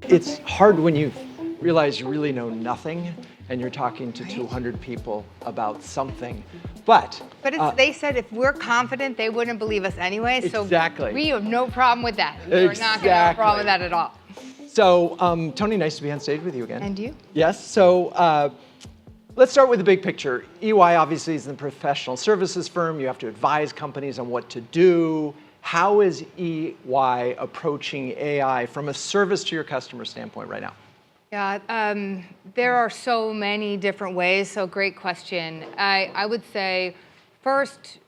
It's hard when you realize you really know nothing and you're talking to 200 people about something. But they said if we're confident, they wouldn't believe us anyway. So exactly. We have no problem with that. We're not going to have a problem with that at all. So, Toni, nice to be on stage with you again. And you? Yes. So, let's start with the big picture. EY obviously is a professional services firm. You have to advise companies on what to do. How is EY approaching AI from a service to your customer standpoint right now? Yeah, there are so many different ways, so great question. I would say, first,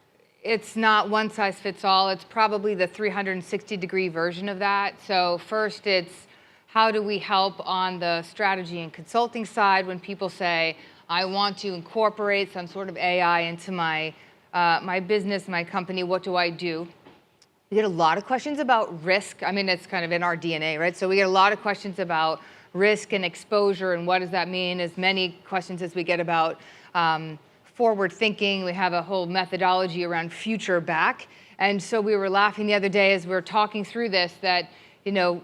it's not one size fits all. It's probably the 360-degree version of that. So first, it's how do we help on the strategy and consulting side when people say, I want to incorporate some sort of AI into my business, my company, what do I do? We get a lot of questions about risk. I mean, it's kind of in our DNA, right? So we get a lot of questions about risk and exposure and what does that mean? As many questions as we get about forward thinking. We have a whole methodology around future back. And so we were laughing the other day as we were talking through this that, you know,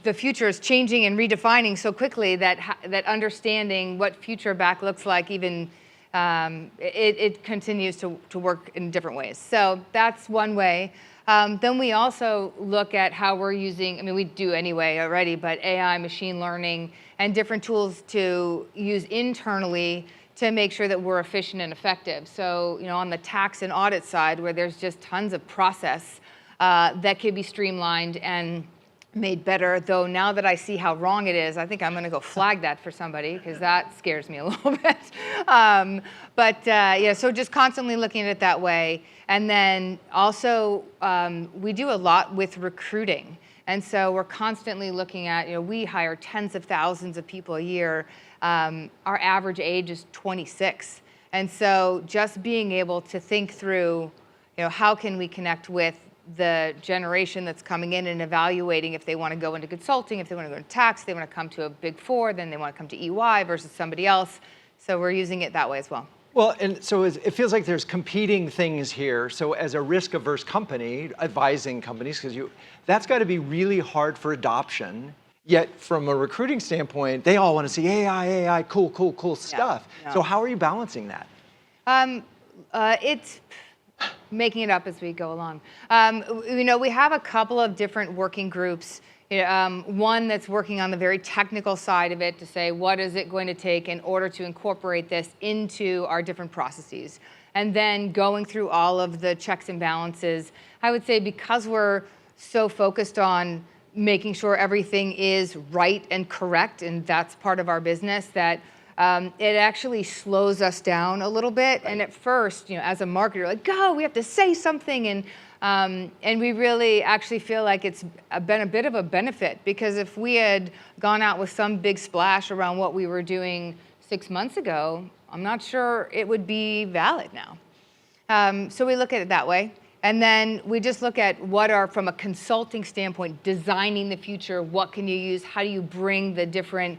the future is changing and redefining so quickly that understanding what future back looks like even it continues to work in different ways. So that's one way. Then we also look at how we're using, I mean, we do anyway already, but AI, machine learning, and different tools to use internally to make sure that we're efficient and effective. So, you know, on the tax and audit side, where there's just tons of process that could be streamlined and made better, though now that I see how wrong it is, I think I'm going to go flag that for somebody because that scares me a little bit. Yeah, so just constantly looking at it that way. And then also, we do a lot with recruiting. And so we're constantly looking at, you know, we hire tens of thousands of people a year. Our average age is 26. And so just being able to think through, you know, how can we connect with the generation that's coming in and evaluating if they want to go into consulting, if they want to go into tax, they want to come to a big four, then they want to come to EY versus somebody else. So we're using it that way as well. Well, and so it feels like there's competing things here. So as a risk-averse company, advising companies, because that's got to be really hard for adoption. Yet from a recruiting standpoint, they all want to see AI, cool stuff. Yeah. So how are you balancing that? It's making it up as we go along. You know, we have a couple of different working groups. One that's working on the very technical side of it to say, what is it going to take in order to incorporate this into our different processes? And then going through all of the checks and balances. I would say because we're so focused on making sure everything is right and correct, and that's part of our business, that it actually slows us down a little bit. Right. And at first, you know, as a marketer, like, go, we have to say something. And we really actually feel like it's been a bit of a benefit, because if we had gone out with some big splash around what we were doing 6 months ago, I'm not sure it would be valid now. So we look at it that way. And then we just look at what are, from a consulting standpoint, designing the future, what can you use, how do you bring the different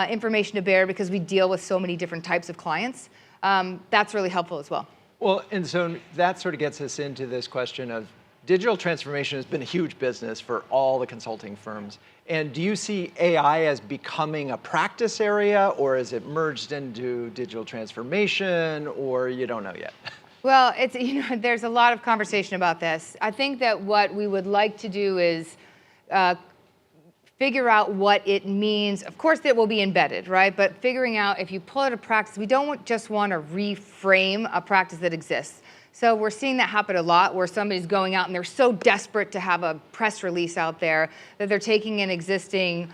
information to bear, because we deal with so many different types of clients. That's really helpful as well. Well, and so that sort of gets us into this question of digital transformation has been a huge business for all the consulting firms. And do you see AI as becoming a practice area, or is it merged into digital transformation, or you don't know yet? Well, it's, you know, there's a lot of conversation about this. I think that what we would like to do is figure out what it means. Of course, it will be embedded, right? But figuring out, if you pull out a practice, we don't just want to reframe a practice that exists. So we're seeing that happen a lot, where somebody's going out and they're so desperate to have a press release out there that they're taking an existing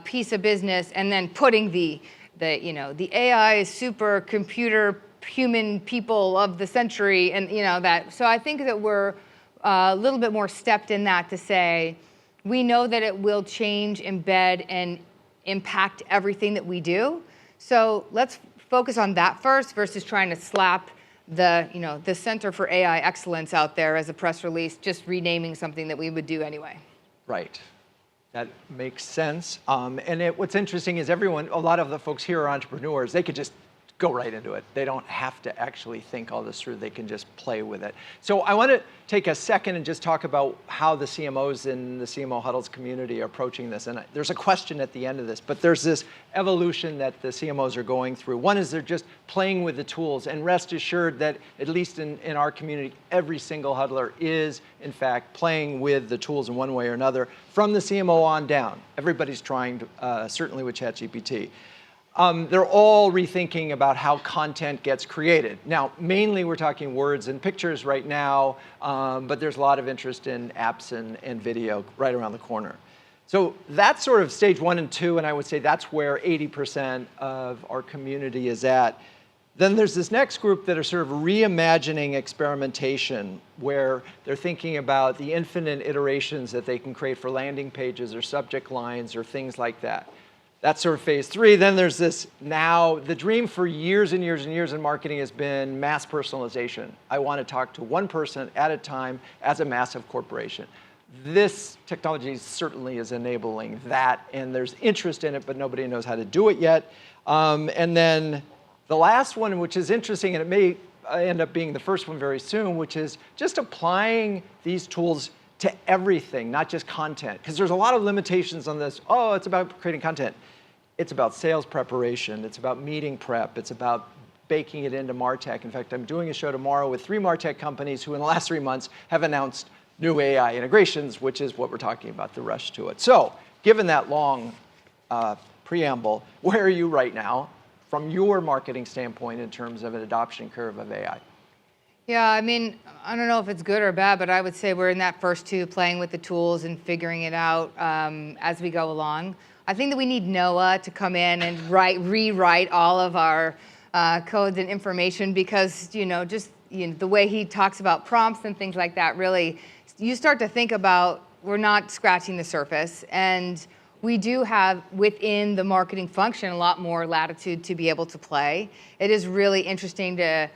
piece of business and then putting the AI supercomputer human people of the century, and you know that. So I think that we're a little bit more stepped in that to say, we know that it will change, embed, and impact everything that we do. So let's focus on that first versus trying to slap the Center for AI Excellence out there as a press release, just renaming something that we would do anyway. Right. That makes sense. And what's interesting is a lot of the folks here are entrepreneurs. They could just go right into it. They don't have to actually think all this through. They can just play with it. So I want to take a second and just talk about how the CMOs in the CMO Huddles community are approaching this. And there's a question at the end of this, but there's this evolution that the CMOs are going through. One is they're just playing with the tools, and rest assured that at least in our community, every single huddler is, in fact, playing with the tools in one way or another. From the CMO on down, everybody's trying to, certainly with ChatGPT. They're all rethinking about how content gets created. Now, mainly we're talking words and pictures right now, but there's a lot of interest in apps and video right around the corner. So that's sort of stage 1 and 2, and I would say that's where 80% of our community is at. Then there's this next group that are sort of reimagining experimentation, where they're thinking about the infinite iterations that they can create for landing pages or subject lines or things like that. That's sort of phase 3. Then there's this now, the dream for years and years and years in marketing has been mass personalization. I want to talk to one person at a time as a massive corporation. This technology certainly is enabling that, and there's interest in it, but nobody knows how to do it yet. And then the last one, which is interesting, and it may end up being the first one very soon, which is just applying these tools to everything, not just content. Because there's a lot of limitations on this. Oh, it's about creating content. It's about sales preparation. It's about meeting prep. It's about baking it into MarTech. In fact, I'm doing a show tomorrow with 3 MarTech companies who in the last 3 months have announced new AI integrations, which is what we're talking about, the rush to it. So given that long preamble, where are you right now from your marketing standpoint in terms of an adoption curve of AI? Yeah, I mean, I don't know if it's good or bad, but I would say we're in that first 2, playing with the tools and figuring it out as we go along. I think that we need Noah to come in and rewrite all of our codes and information, because just the way he talks about prompts and things like that, really, you start to think about, we're not scratching the surface, and we do have within the marketing function a lot more latitude to be able to play. It is really interesting to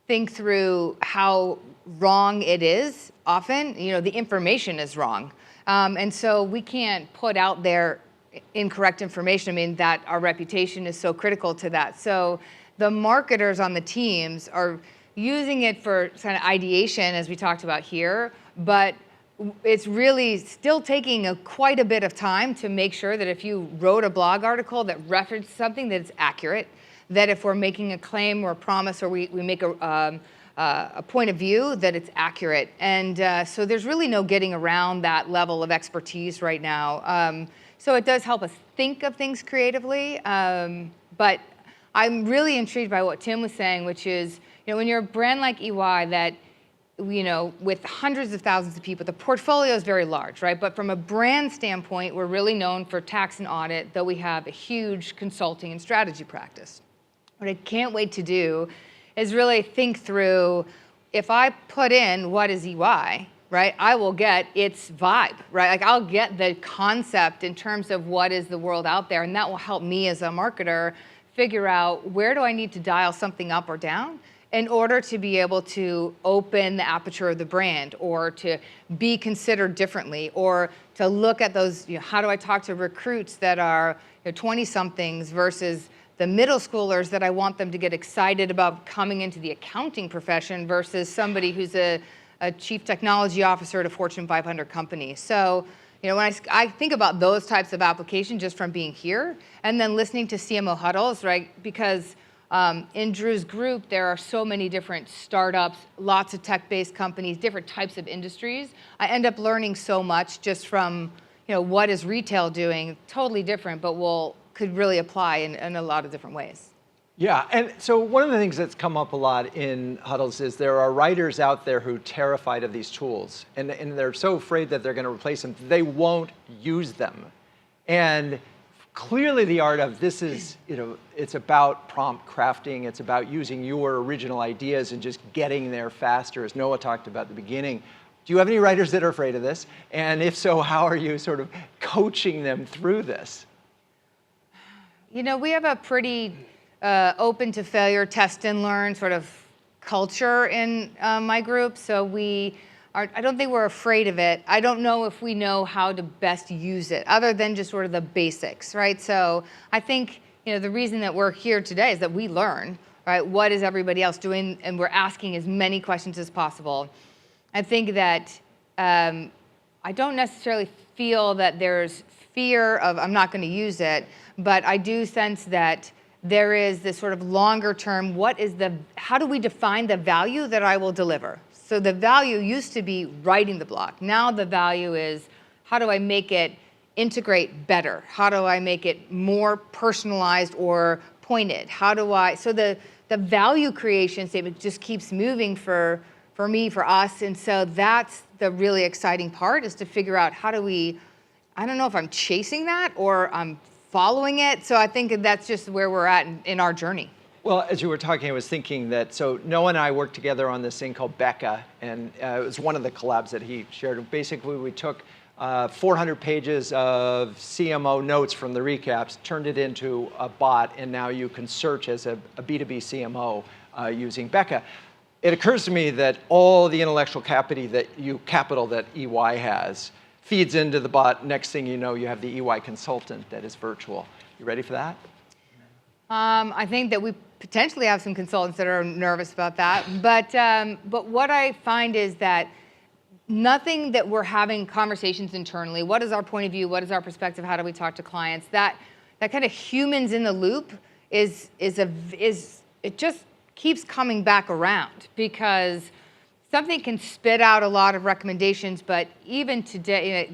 think through how wrong it is often. The information is wrong. And so we can't put out there incorrect information. I mean, that our reputation is so critical to that. So the marketers on the teams are using it for kind of ideation, as we talked about here, but it's really still taking quite a bit of time to make sure that if you wrote a blog article that referenced something, that it's accurate, that if we're making a claim or a promise, or we make a point of view, that it's accurate. And so there's really no getting around that level of expertise right now. So it does help us think of things creatively. But I'm really intrigued by what Tim was saying, which is, when you're a brand like EY that, with hundreds of thousands of people, the portfolio is very large, right? But from a brand standpoint, we're really known for tax and audit, though we have a huge consulting and strategy practice. What I can't wait to do is really think through, if I put in what is EY, right, I will get its vibe, right? Like, I'll get the concept in terms of what is the world out there, and that will help me as a marketer figure out, where do I need to dial something up or down in order to be able to open the aperture of the brand, or to be considered differently, or to look at those, how do I talk to recruits that are 20-somethings versus the middle schoolers that I want them to get excited about coming into the accounting profession, versus somebody who's a chief technology officer at a Fortune 500 company. So, when I think about those types of applications just from being here, and then listening to CMO huddles, right? Because in Drew's group, there are so many different startups, lots of tech-based companies, different types of industries. I end up learning so much just from, what is retail doing, totally different, but could really apply in a lot of different ways. Yeah, and so one of the things that's come up a lot in huddles is there are writers out there who are terrified of these tools, and they're so afraid that they're going to replace them, they won't use them. And clearly the art of this is, it's about prompt crafting, it's about using your original ideas and just getting there faster, as Noah talked about at the beginning. Do you have any writers that are afraid of this? And if so, how are you sort of coaching them through this? We have a pretty open to failure, test and learn sort of culture in my group. So I don't think we're afraid of it. I don't know if we know how to best use it, other than just sort of the basics, right? So I think the reason that we're here today is that we learn, right? What is everybody else doing? And we're asking as many questions as possible. I think that I don't necessarily feel that there's fear of I'm not going to use it, but I do sense that there is this sort of longer term, how do we define the value that I will deliver? So the value used to be writing the blog. Now the value is how do I make it integrate better? How do I make it more personalized or pointed? So the value creation statement just keeps moving for me, for us. And so that's the really exciting part, is to figure out I don't know if I'm chasing that or I'm following it. So I think that's just where we're at in our journey. Well, as you were talking, I was thinking that, so Noah and I worked together on this thing called BrXnd, and it was one of the collabs that he shared. Basically, we took 400 pages of CMO notes from the recaps, turned it into a bot, and now you can search as a B2B CMO using BrXnd. It occurs to me that all the intellectual capital that EY has feeds into the bot. Next thing you know, you have the EY consultant that is virtual. You ready for that? I think that we potentially have some consultants that are nervous about that. But what I find is that nothing that we're having conversations internally, what is our point of view, what is our perspective, how do we talk to clients, that kind of humans in the loop it just keeps coming back around, because something can spit out a lot of recommendations, but even today,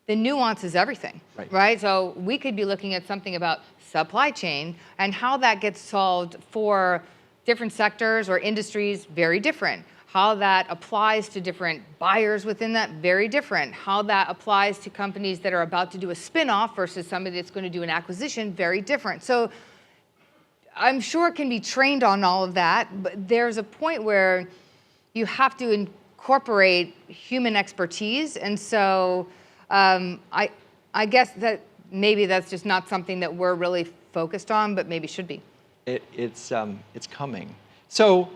the nuance is everything, right? So we could be looking at something about supply chain and how that gets solved for different sectors or industries, very different. How that applies to different buyers within that, very different. How that applies to companies that are about to do a spin-off versus somebody that's going to do an acquisition, very different. So I'm sure it can be trained on all of that, but there's a point where you have to incorporate human expertise. And so I guess that maybe that's just not something that we're really focused on, but maybe should be. It's coming. So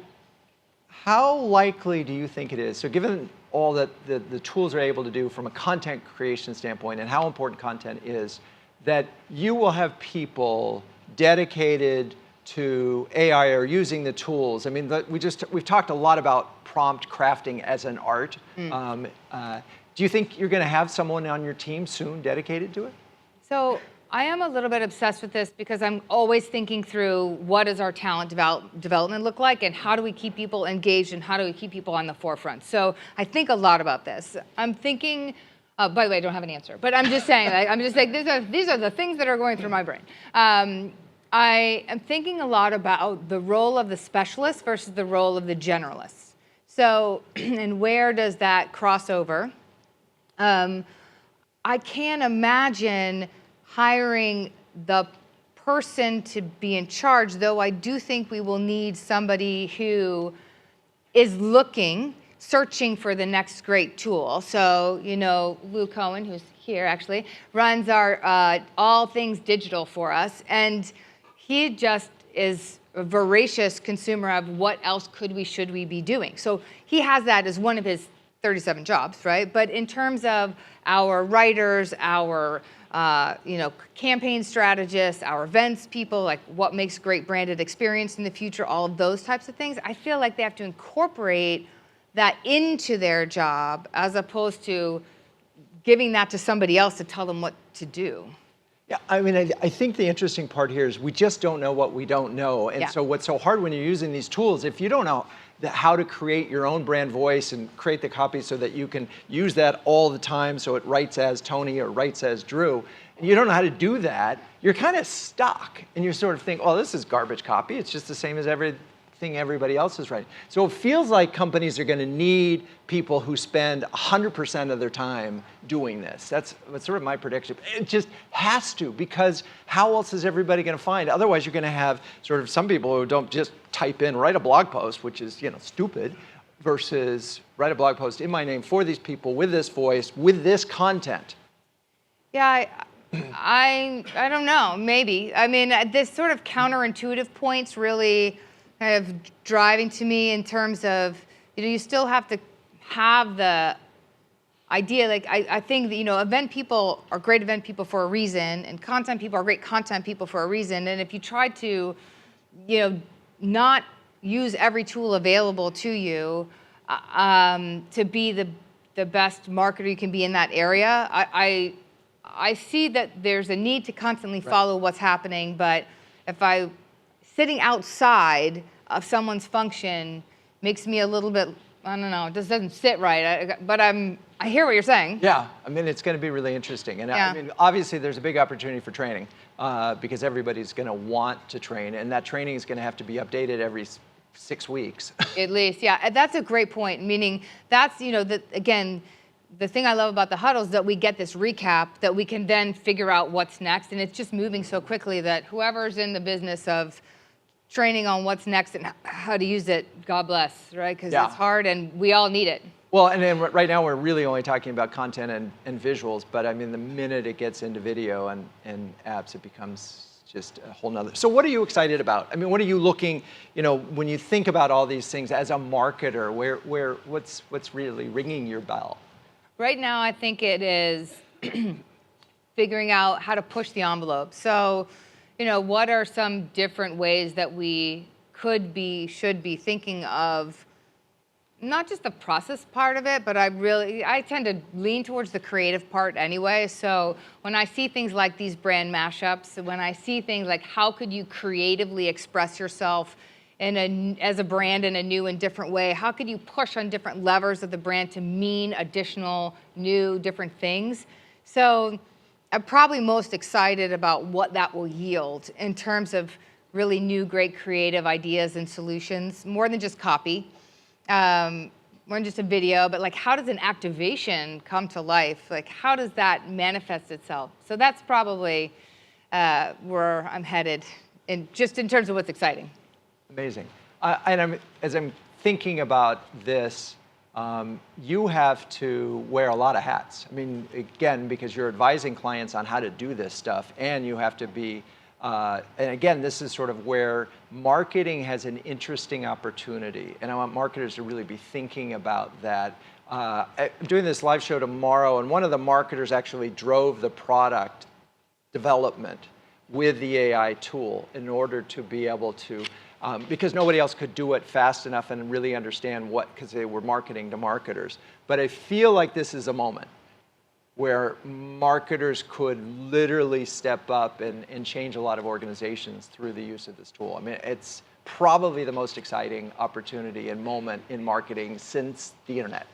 how likely do you think it is, so given all that the tools are able to do from a content creation standpoint and how important content is, that you will have people dedicated to AI or using the tools? I mean, we've talked a lot about prompt crafting as an art. Do you think you're going to have someone on your team soon dedicated to it? So I am a little bit obsessed with this because I'm always thinking through what does our talent development look like, and how do we keep people engaged, and how do we keep people on the forefront. So I think a lot about this. I'm thinking, by the way, I don't have an answer, but I'm just saying, these are the things that are going through my brain. I am thinking a lot about the role of the specialist versus the role of the generalist. So, and where does that cross over? I can't imagine hiring the person to be in charge, though I do think we will need somebody who is searching for the next great tool. So, Lou Cohen, who's here actually, runs our all things digital for us, and he just is a voracious consumer of what else should we be doing. So he has that as one of his 37 jobs, right? But in terms of our writers, our campaign strategists, our events people, like what makes great branded experience in the future, all of those types of things, I feel like they have to incorporate that into their job as opposed to giving that to somebody else to tell them what to do. Yeah, I mean, I think the interesting part here is we just don't know what we don't know. And so what's so hard when you're using these tools, if you don't know how to create your own brand voice and create the copy so that you can use that all the time so it writes as Toni or writes as Drew, and you don't know how to do that, you're kind of stuck. And you sort of think, oh, this is garbage copy. It's just the same as everything everybody else is writing. So it feels like companies are going to need people who spend 100% of their time doing this. That's sort of my prediction. It just has to, because how else is everybody going to find? Otherwise, you're going to have sort of some people who don't just type in, write a blog post, which is stupid, versus write a blog post in my name for these people with this voice, with this content. Yeah, I don't know, maybe. I mean, this sort of counterintuitive points really kind of driving to me in terms of, you still have to have the idea. Like I think that, event people are great event people for a reason, and content people are great content people for a reason. And if you try to, not use every tool available to you to be the best marketer you can be in that area, I see that there's a need to constantly follow what's happening. But if sitting outside of someone's function makes me a little bit, I don't know, it just doesn't sit right. But I hear what you're saying. Yeah, I mean, it's going to be really interesting. And I mean, obviously, there's a big opportunity for training because everybody's going to want to train. And that training is going to have to be updated every 6 weeks. At least, yeah. And that's a great point, meaning that's, again, the thing I love about the huddle is that we get this recap that we can then figure out what's next. And it's just moving so quickly that whoever's in the business of training on what's next and how to use it, God bless, right? Because it's hard and we all need it. Well, and then right now we're really only talking about content and visuals, but I mean, the minute it gets into video and apps, it becomes just a whole nother. So what are you excited about? I mean, what are you looking, when you think about all these things as a marketer, what's really ringing your bell? Right now, I think it is figuring out how to push the envelope. So, what are some different ways that we should be thinking of, not just the process part of it, but I tend to lean towards the creative part anyway. So when I see things like these brand mashups, when I see things like how could you creatively express yourself as a brand in a new and different way, how could you push on different levers of the brand to mean additional, new, different things? So I'm probably most excited about what that will yield in terms of really new, great creative ideas and solutions, more than just copy. More than just a video, but like how does an activation come to life? Like how does that manifest itself? So that's probably where I'm headed, just in terms of what's exciting. Amazing. And as I'm thinking about this, you have to wear a lot of hats. I mean, again, because you're advising clients on how to do this stuff, and you have to be, and again, this is sort of where marketing has an interesting opportunity, and I want marketers to really be thinking about that. I'm doing this live show tomorrow, and one of the marketers actually drove the product development with the AI tool in order to be able to, because nobody else could do it fast enough and really understand because they were marketing to marketers. But I feel like this is a moment where marketers could literally step up and change a lot of organizations through the use of this tool. I mean, it's probably the most exciting opportunity and moment in marketing since the internet.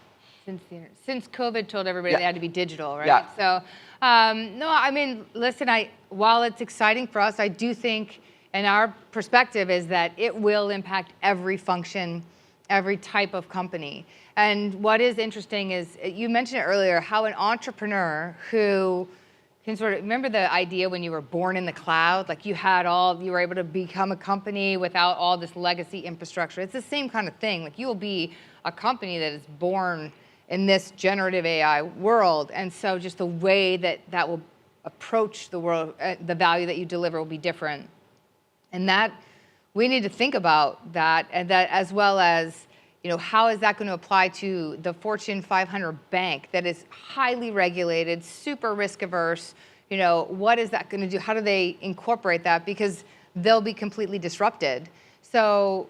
Since COVID told everybody they had to be digital, right? Yeah. So, no, I mean, listen, while it's exciting for us, I do think, and our perspective is that it will impact every function, every type of company. And what is interesting is, you mentioned it earlier, how an entrepreneur who can sort of, remember the idea when you were born in the cloud, like you were able to become a company without all this legacy infrastructure. It's the same kind of thing. Like you will be a company that is born in this generative AI world. And so just the way that will approach the world, the value that you deliver will be different. And that, we need to think about that, and that as well as, how is that going to apply to the Fortune 500 bank that is highly regulated, super risk averse? What is that going to do? How do they incorporate that? Because they'll be completely disrupted. So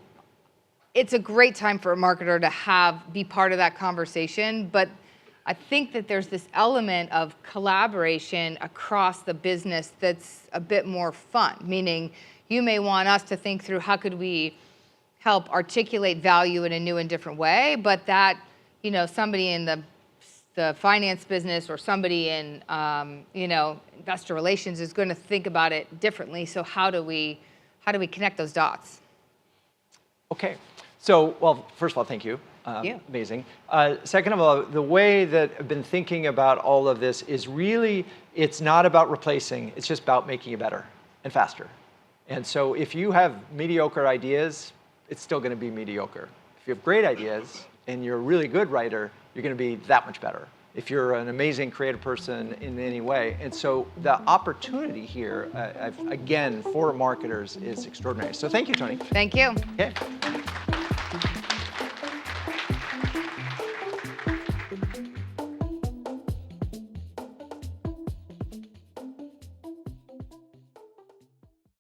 it's a great time for a marketer to be part of that conversation. But I think that there's this element of collaboration across the business that's a bit more fun, meaning you may want us to think through how could we help articulate value in a new and different way, but that, somebody in the finance business or somebody in, investor relations is going to think about it differently. So how do we connect those dots? Okay. So, well, first of all, thank you. Amazing. Second of all, the way that I've been thinking about all of this is really, it's not about replacing, it's just about making it better and faster. And so if you have mediocre ideas, it's still going to be mediocre. If you have great ideas and you're a really good writer, you're going to be that much better. If you're an amazing creative person in any way. And so the opportunity here, again, for marketers is extraordinary. So thank you, Toni. Thank you. Okay.